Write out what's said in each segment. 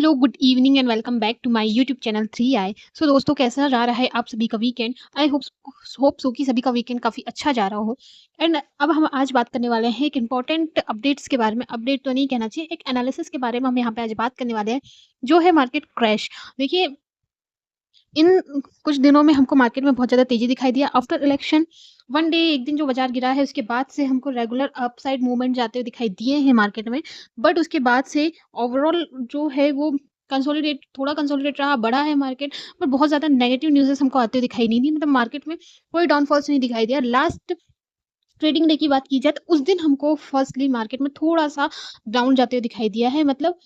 Hello, good evening and welcome back to my YouTube channel 3i। So दोस्तों, कैसा जा रहा है आप सभी का वीकेंड? आई होप सो कि सभी का वीकेंड काफ़ी अच्छा जा रहा हो। एंड अब हम आज बात करने वाले हैं एक इम्पॉर्टेंट अपडेट्स के बारे में। अपडेट तो नहीं कहना चाहिए, एक एनालिसिस के बारे में हम यहाँ पे आज बात करने वाले हैं, जो है मार्केट क्रैश। देखिए, इन कुछ दिनों में हमको मार्केट में बहुत ज़्यादा तेज़ी दिखाई दिया आफ्टर इलेक्शन। वन डे एक दिन जो बाज़ार गिरा है, उसके बाद से हमको रेगुलर अपसाइड मूवमेंट जाते हुए दिखाई दिए हैं मार्केट में। बट उसके बाद से ओवरऑल जो है वो कंसोलिडेट रहा, बढ़ा है मार्केट, पर बहुत ज़्यादा नेगेटिव न्यूज़ेस हमको आते हुए दिखाई नहीं दी। मतलब मार्केट में कोई डाउनफॉल्स नहीं दिखाई दिया। लास्ट ट्रेडिंग डे की बात की जाए तो उस दिन हमको फर्स्टली मार्केट में थोड़ा-सा डाउन जाते हुए दिखाई दिया है। मतलब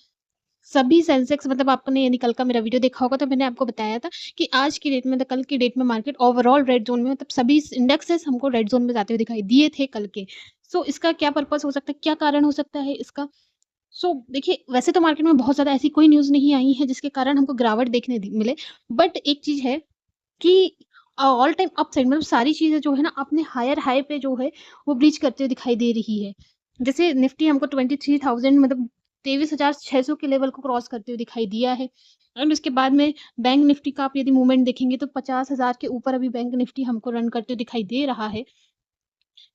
सभी सेंसेक्स, मतलब आपने यदि कल का मेरा वीडियो देखा होगा तो मैंने आपको बताया था कि आज की डेट में, मतलब कल की डेट में मार्केट ओवरऑल रेड ज़ोन में, मतलब सभी इंडेक्सेस हमको रेड ज़ोन में जाते हुए दिखाई दिए थे कल के। सो इसका क्या पर्पज़ हो सकता है? क्या कारण हो सकता है इसका? देखिए, वैसे तो मार्केट में बहुत ज़्यादा ऐसी कोई न्यूज़ नहीं आई है जिसके कारण हमको गिरावट देखने मिले। बट एक चीज़ है कि ऑल टाइम अपसाइड, मतलब सारी चीज़ें जो है ना अपने हायर हाई पे जो है वो ब्रीच करते हुए दिखाई दे रही है। जैसे निफ्टी हमको 23,000, मतलब 23,600 के लेवल को क्रॉस करते हुए दिखाई दिया है। एंड उसके बाद में बैंक निफ्टी का आप यदि मूवमेंट देखेंगे तो 50,000 के ऊपर अभी बैंक निफ्टी हमको रन करते हुए दिखाई दे रहा है।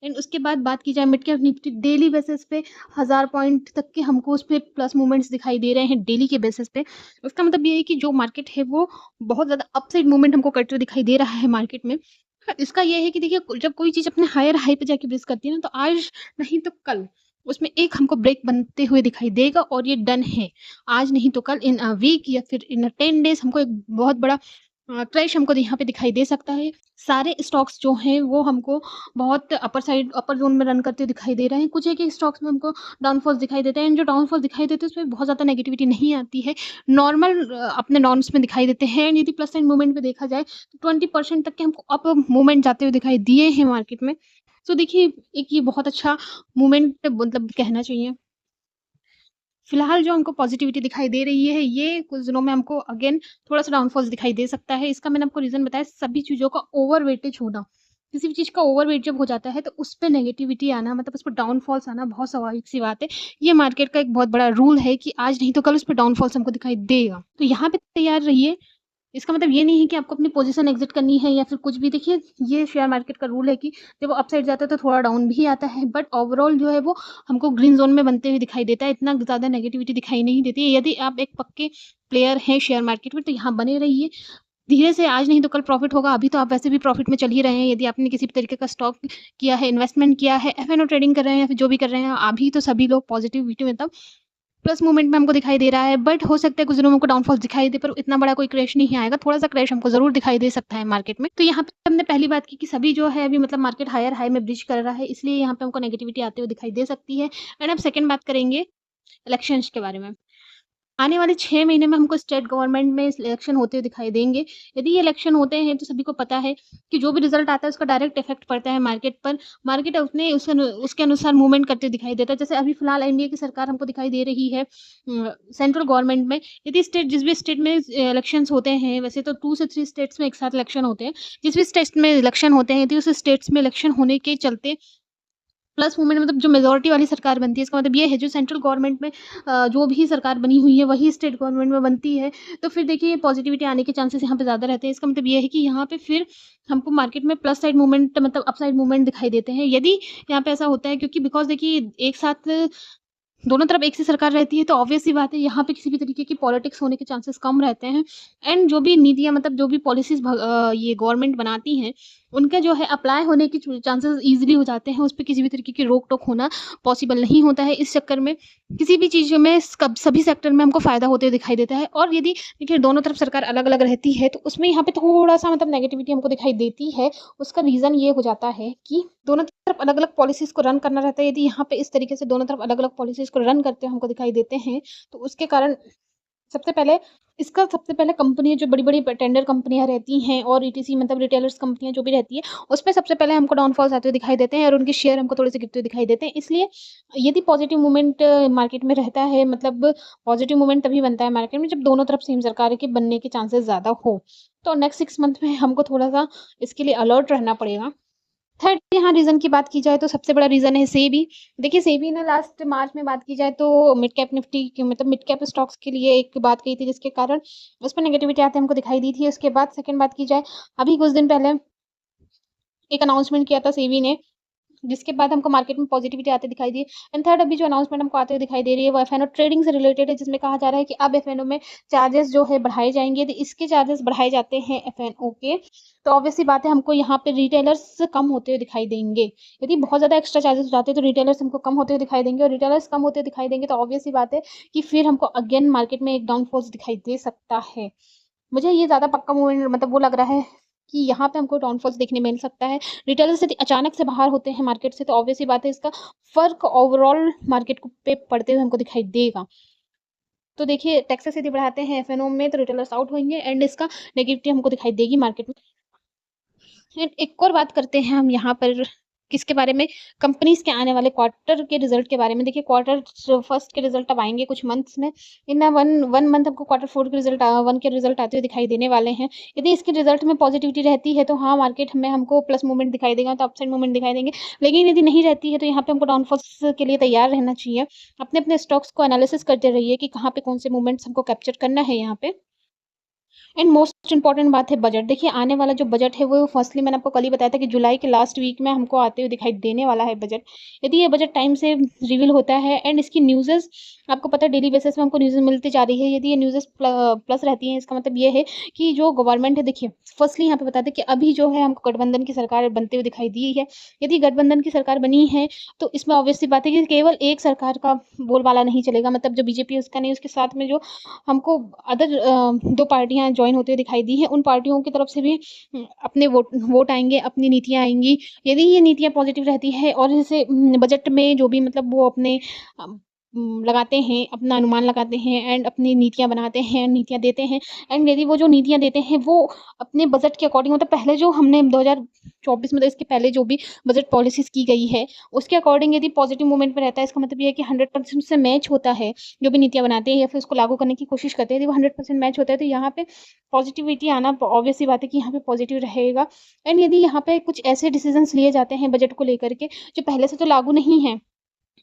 एंड उसके बाद बात की जाए mid cap Nifty, daily basis पे 1000 पॉइंट तक के हमको उसपे प्लस मूवमेंट्स दिखाई दे रहे हैं डेली के बेसिस पे। उसका मतलब ये है कि जो मार्केट है वो बहुत ज़्यादा अपसाइड मूवमेंट हमको करते हुए दिखाई दे रहा है मार्केट में। इसका ये है कि देखिए, जब कोई चीज़ अपने हायर हाई पे जाके ब्रेक करती है ना, तो आज नहीं तो कल उसमें एक हमको ब्रेक बनते हुए दिखाई देगा और ये डन है। आज नहीं तो कल, इन अ वीक या फिर इन अ 10 डेज़ हमको एक बहुत बड़ा क्रैश हमको यहाँ पे दिखाई दे सकता है। सारे स्टॉक्स जो हैं वो हमको बहुत अपर ज़ोन में रन करते हुए दिखाई दे रहे हैं। कुछ एक स्टॉक्स में हमको डाउनफॉल्स दिखाई देते हैं, एंड जो डाउनफॉल दिखाई देते हैं उसमें बहुत ज़्यादा नेगेटिविटी नहीं आती है। नॉर्मल अपने नॉर्म्स में दिखाई देते हैं। एंड यदि प्लस साइड मूवमेंट पे देखा जाए तो 20% तक के हमको अप मूवमेंट जाते हुए दिखाई दिए हैं मार्केट में। देखिए, एक ये बहुत अच्छा मूवमेंट मतलब कहना चाहिए। फिलहाल जो हमको पॉज़िटिविटी दिखाई दे रही है, ये कुछ दिनों में हमको अगेन थोड़ा-सा डाउनफॉल्स दिखाई दे सकता है। इसका मैंने आपको रीज़न बताया, सभी चीज़ों का ओवर वेटेज होना। किसी भी चीज़ का ओवर वेट जब हो जाता है, तो उस पे नेगेटिविटी आना, मतलब उस पे डाउनफॉल्स आना बहुत स्वाभाविक-सी बात है। ये मार्केट का एक बहुत बड़ा रूल है कि आज नहीं तो कल उस पे डाउनफॉल्स हमको दिखाई देगा। तो यहाँ पे तैयार रहिए। इसका मतलब ये नहीं है कि आपको अपनी पोज़ीशन एग्ज़िट करनी है या फिर कुछ भी। देखिए, ये शेयर मार्केट का रूल है कि जब वो अपसाइड जाता है तो थोड़ा डाउन भी आता है, बट ओवरऑल जो है वो हमको ग्रीन ज़ोन में बनते हुए दिखाई देता है। इतना ज़्यादा नेगेटिविटी दिखाई नहीं देती है। यदि आप एक पक्के प्लेयर हैं शेयर मार्केट में तो यहाँ बने रहिए। धीरे से, आज नहीं तो कल प्रॉफ़िट होगा। अभी तो आप वैसे भी प्रॉफ़िट में चल ही रहे हैं। यदि आपने किसी भी तरीके का स्टॉक किया है, इन्वेस्टमेंट किया है, एफ-एन-ओ ट्रेडिंग कर रहे हैं या फिर जो भी कर रहे हैं, अभी तो सभी लोग पॉज़िटिविटी में तब प्लस मूवमेंट में हमको दिखाई दे रहा है। बट हो सकता है कुछ दिनों में हमको डाउनफॉल दिखाई दे, पर इतना बड़ा कोई क्रैश नहीं आएगा। थोड़ा-सा क्रैश हमको ज़रूर दिखाई दे सकता है मार्केट में। तो यहाँ पे हमने पहली बात की कि सभी जो है अभी, मतलब मार्केट हायर हाई में ब्रीच कर रहा है, इसलिए यहाँ पे हमको नेगेटिविटी आते हुए दिखाई दे सकती है। एंड अब सेकंड बात करेंगे इलेक्शंस के बारे में। आने वाले 6 महीने में हमको स्टेट गवर्नमेंट में इलेक्शन होते हुए दिखाई देंगे। यदि ये इलेक्शन होते हैं तो सभी को पता है कि जो भी रिज़ल्ट आता है उसका डायरेक्ट इफ़ेक्ट पड़ता है मार्केट पर। मार्केट अपने उसके अनुसार मूवमेंट करते दिखाई देता है। जैसे अभी फ़िलहाल एनडीए की सरकार हमको दिखाई दे रही है सेंट्रल गवर्नमेंट में। यदि जिस भी स्टेट में इलेक्शंस होते हैं, वैसे तो 2 से 3 स्टेट्स में एक साथ इलेक्शन होते हैं। जिस भी स्टेट में इलेक्शन होते हैं, यदि उस स्टेट्स में इलेक्शन होने के चलते प्लस मूवमेंट, मतलब जो मेजॉरिटी वाली सरकार बनती है, इसका मतलब ये है जो सेंट्रल गवर्नमेंट में जो भी सरकार बनी हुई है वही स्टेट गवर्नमेंट में बनती है। तो फिर देखिए, पॉजिटिविटी आने के चांसेस यहाँ पे ज़्यादा रहते हैं। इसका मतलब ये है कि यहाँ पे फिर हमको मार्केट में प्लस साइड मूवमेंट, मतलब अपसाइड मूवमेंट दिखाई देते हैं। यदि यहाँ पे ऐसा होता है, क्योंकि बिकॉज़ देखिए एक साथ दोनों तरफ एक सी सरकार रहती है, तो ऑब्वियस सी बात है यहाँ पे किसी भी तरीके की पॉलिटिक्स होने के चांसेस कम रहते हैं। एंड जो भी नीतियाँ, मतलब जो भी पॉलिसीज़ ये गवर्नमेंट बनाती हैं, उनका जो है अप्लाई होने के चांसेस ईज़िली हो जाते हैं। उसपे किसी भी तरीके की रोक-टोक होना पॉसिबल नहीं होता है। इस चक्कर में किसी भी चीज़ में सभी सेक्टर में हमको फ़ायदा होते हुए दिखाई देता है। और यदि देखिए दोनों तरफ सरकार अलग-अलग रहती है, तो उसमें यहाँ पे थोड़ा-सा, मतलब नेगेटिविटी हमको दिखाई देती है। उसका रीज़न ये हो जाता है कि दोनों तरफ अलग-अलग पॉलिसीज़ को रन करना रहता है। यदि यहाँ पे इस तरीके से दोनों तरफ अलग-अलग पॉलिसीज़ को रन करते हुए हमको दिखाई देते हैं, तो उसके कारण सबसे पहले कंपनी, जो बड़ी-बड़ी टेंडर कंपनियाँ रहती हैं और ईटीसी, मतलब रिटेलर्स कंपनियाँ जो भी रहती है, उसपे सबसे पहले हमको डाउनफॉल्स आते हुए दिखाई देते हैं और उनके शेयर हमको थोड़े-से गिरते हुए दिखाई देते हैं। इसलिए यदि पॉजिटिव मूवमेंट मार्केट में रहता है, मतलब पॉजिटिव मूवमेंट तभी बनता है मार्केट में जब दोनों तरफ सेम सरकार के बनने के चांसेस ज़्यादा हो। तो नेक्स्ट 6 मंथ में हमको थोड़ा-सा इसके लिए अलर्ट रहना पड़ेगा। थर्ड यहाँ रीज़न की बात की जाए तो सबसे बड़ा रीज़न है सेबी। देखिए सेबी ने लास्ट मार्च में बात की जाए तो मिड कैप निफ्टी के मतलब मिड कैप स्टॉक्स के लिए एक बात कही थी जिसके कारण उसमें नेगेटिविटी आते हमको दिखाई दी थी। उसके बाद सेकंड बात की जाए, अभी कुछ दिन पहले एक अनाउंसमेंट किया था सेबी ने, जिसके बाद हमको मार्केट में पॉजिटिविटी आते दिखाई दी। एंड थर्ड अभी जो अनाउंसमेंट हमको आते हुए दिखाई दे रही है वो एफएनओ ट्रेडिंग से रिलेटेड है, जिसमें कहा जा रहा है कि अब एफएनओ में चार्जेस जो है बढ़ाए जाएँगे। यदि इसके चार्जेस बढ़ाए जाते हैं एफएनओ के, तो ऑब्वियस सी बात है हमको यहाँ पे रिटेलर्स कम होते हुए दिखाई देंगे। यदि बहुत ज़्यादा एक्स्ट्रा चार्जेस हो जाते हैं तो रिटेलर्स हमको कम होते हुए दिखाई देंगे, और रिटेलर्स कम होते हुए दिखाई देंगे तो ऑब्वियस सी बात है कि फिर हमको अगेन मार्केट में एक डाउनफॉल्स दिखाई दे सकता है। मुझे ये ज़्यादा पक्का मूवमेंट मतलब वो लग रहा है कि यहाँ पे हमको डाउनफॉल्स देखने मिल सकता है। रिटेलर्स यदि अचानक से बाहर होते हैं मार्केट से तो ऑब्वियस सी बात है इसका फ़र्क ओवरऑल मार्केट को पे पड़ते हुए हमको दिखाई देगा। तो देखिए टैक्सेस यदि बढ़ाते हैं एफएनओ में तो रिटेलर्स आउट होंगे एंड इसका नेगेटिविटी हमको दिखाई देगी मार्केट में। एंड एक और बात करते हैं हम यहाँ पर किसके बारे में, कंपनीज़ के आने वाले क्वार्टर के रिज़ल्ट के बारे में। देखिए क्वार्टर फर्स्ट के रिज़ल्ट अब आएँगे कुछ मंथ्स में। इन वन मंथ हमको क्वार्टर फोर के रिज़ल्ट 1 के रिज़ल्ट आते हुए दिखाई देने वाले हैं। यदि इसके रिज़ल्ट में पॉजिटिविटी रहती है तो हाँ, मार्केट में हमको प्लस मूवमेंट दिखाई देगा, तो अपसाइड मूवमेंट दिखाई देंगे। लेकिन यदि नहीं रहती है तो यहाँ पे हमको डाउनफॉल्स के लिए तैयार रहना चाहिए। अपने-अपने स्टॉक्स को एनालिसिस करते रहिए कि कहाँ पे कौन से मूवमेंट्स हमको कैप्चर करना है यहाँ पे। एंड मोस्ट इम्पोर्टेंट बात है बजट। देखिए आने वाला जो बजट है वो फर्स्टली मैंने आपको कल ही बताया था कि जुलाई के लास्ट वीक में हमको आते हुए दिखाई देने वाला है बजट। यदि ये बजट टाइम से रिवील होता है एंड इसकी न्यूज़ेज़ आपको पता है डेली बेसिस में हमको न्यूज़ेज़ मिलती जा रही है। यदि ये न्यूज़ेज़ प्लस रहती हैं इसका मतलब ये है कि जो गवर्नमेंट है, देखिए फर्स्टली यहाँ पे बता दें कि अभी जो है हमको गठबंधन की सरकार बनते हुए दिखाई दी है। यदि गठबंधन की सरकार बनी है तो इसमें ऑब्वियस सी बात है कि केवल एक सरकार का बोलबाला नहीं चलेगा, मतलब जो बीजेपी है उसका नहीं, उसके साथ में जो हमको अदर 2 पार्टियाँ जॉइन होते हुए दिखाई दी हैं, उन पार्टियों की तरफ से भी अपने वोट वोट आएँगे, अपनी नीतियाँ आएँगी। यदि ये नीतियाँ पॉज़िटिव रहती है और जैसे बजट में जो भी मतलब वो अपने लगाते हैं, अपना अनुमान लगाते हैं एंड अपनी नीतियाँ बनाते हैं, नीतियाँ देते हैं एंड यदि वो जो नीतियाँ देते हैं, वो अपने बजट के अकॉर्डिंग मतलब पहले जो हमने 2024 मतलब इसके पहले जो भी बजट पॉलिसीज़ की गई है, उसके अकॉर्डिंग यदि पॉज़िटिव मूवमेंट पे रहता है, इसका मतलब ये है कि 100% से मैच होता है। जो भी नीतियाँ बनाते हैं या फिर उसको लागू करने की कोशिश करते हैं, यदि वो 100% मैच होता है, तो यहाँ पे पॉज़िटिविटी आना ऑब्वियस सी बात है कि यहाँ पे पॉज़िटिव रहेगा। एंड यदि यहाँ पे कुछ ऐसे डिसीज़न्स लिए जाते हैं बजट को लेकर के, जो पहले से तो लागू नहीं हैं,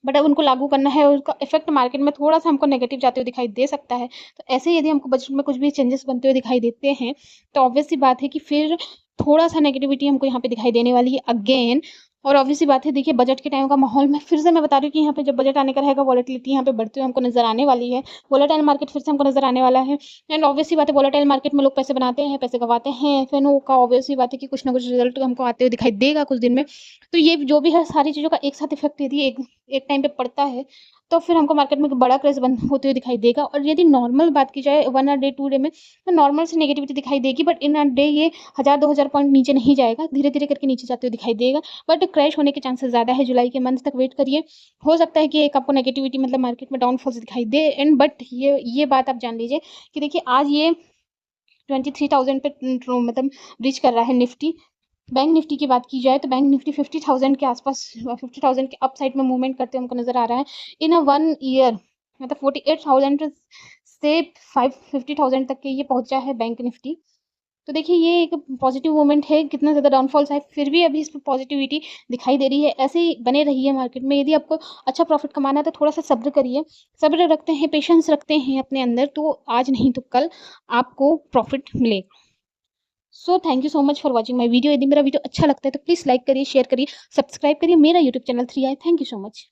बट अब उनको लागू करना है और उसका इफ़ेक्ट मार्केट में थोड़ा-सा हमको नेगेटिव जाते हुए दिखाई दे सकता है। तो ऐसे ही यदि हमको बजट में कुछ भी चेंजेस बनते हुए दिखाई देते हैं, तो ऑब्वियस सी बात है कि फिर थोड़ा-सा नेगेटिविटी हमको यहाँ पे दिखाई देने वाली है अगेन। और ऑब्वियस सी बात है देखिए बजट के टाइम का माहौल में फिर से मैं बता रही हूँ कि यहाँ पे जब बजट आने का रहेगा वोलेटिलिटी यहाँ पे बढ़ते हुए हमको नज़र आने वाली है। वोलेटाइल मार्केट फिर से हमको नज़र आने वाला है एंड ऑब्वियस सी बात है वोलेटाइल मार्केट में लोग पैसे बनाते हैं, पैसे गँवाते हैं। एफएनओ का ऑब्वियस सी बात है कि कुछ ना कुछ रिज़ल्ट हमको आते हुए दिखाई देगा कुछ दिन में। तो ये जो भी है सारी चीज़ों का एक साथ इफ़ेक्ट यदि एक एक टाइम पे पड़ता है, तो फिर हमको मार्केट में एक बड़ा क्रेज़ बन होते हुए दिखाई देगा। और यदि नॉर्मल बात की जाए 1 डे 2 डे में, तो नॉर्मल से नेगेटिविटी दिखाई देगी, बट इन अ डे ये 1000-2000 पॉइंट नीचे नहीं जाएगा, धीरे-धीरे करके नीचे जाते हुए दिखाई देगा। बट क्रैश होने के चांसेस ज़्यादा है, जुलाई के मंथ तक वेट करिए। हो सकता है कि एक आपको नेगेटिविटी मतलब मार्केट में डाउनफॉल्स दिखाई दे एंड बट ये बात आप जान लीजिए कि देखिए आज ये 23,000 पे मतलब रीच कर रहा है निफ्टी। बैंक निफ्टी की बात की जाए तो बैंक निफ्टी 50,000 के आसपास 50,000 के अप साइड में मूवमेंट करते हुए हमको नज़र आ रहा है। इन अ 1 ईयर मतलब 48,000 से 50,000 तक के ये पहुँचा है बैंक निफ्टी। तो देखिए ये एक पॉजिटिव मूवमेंट है, कितना ज़्यादा डाउनफॉल्स आए फिर भी अभी इसमें पॉजिटिविटी दिखाई दे रही है। ऐसे ही बने रहिए मार्केट में। यदि आपको अच्छा प्रॉफ़िट कमाना है तो थोड़ा-सा सब्र करिए। सब्र रखते हैं, पेशेंस रखते हैं अपने अंदर तो आज नहीं तो कल आपको प्रॉफ़िट मिलेगा। So thank you so much for watching my video. यदि मेरा वीडियो अच्छा लगता है तो प्लीज़ लाइक करिए, शेयर करिए, सब्सक्राइब करिए मेरा YouTube channel 3i। Thank you so much.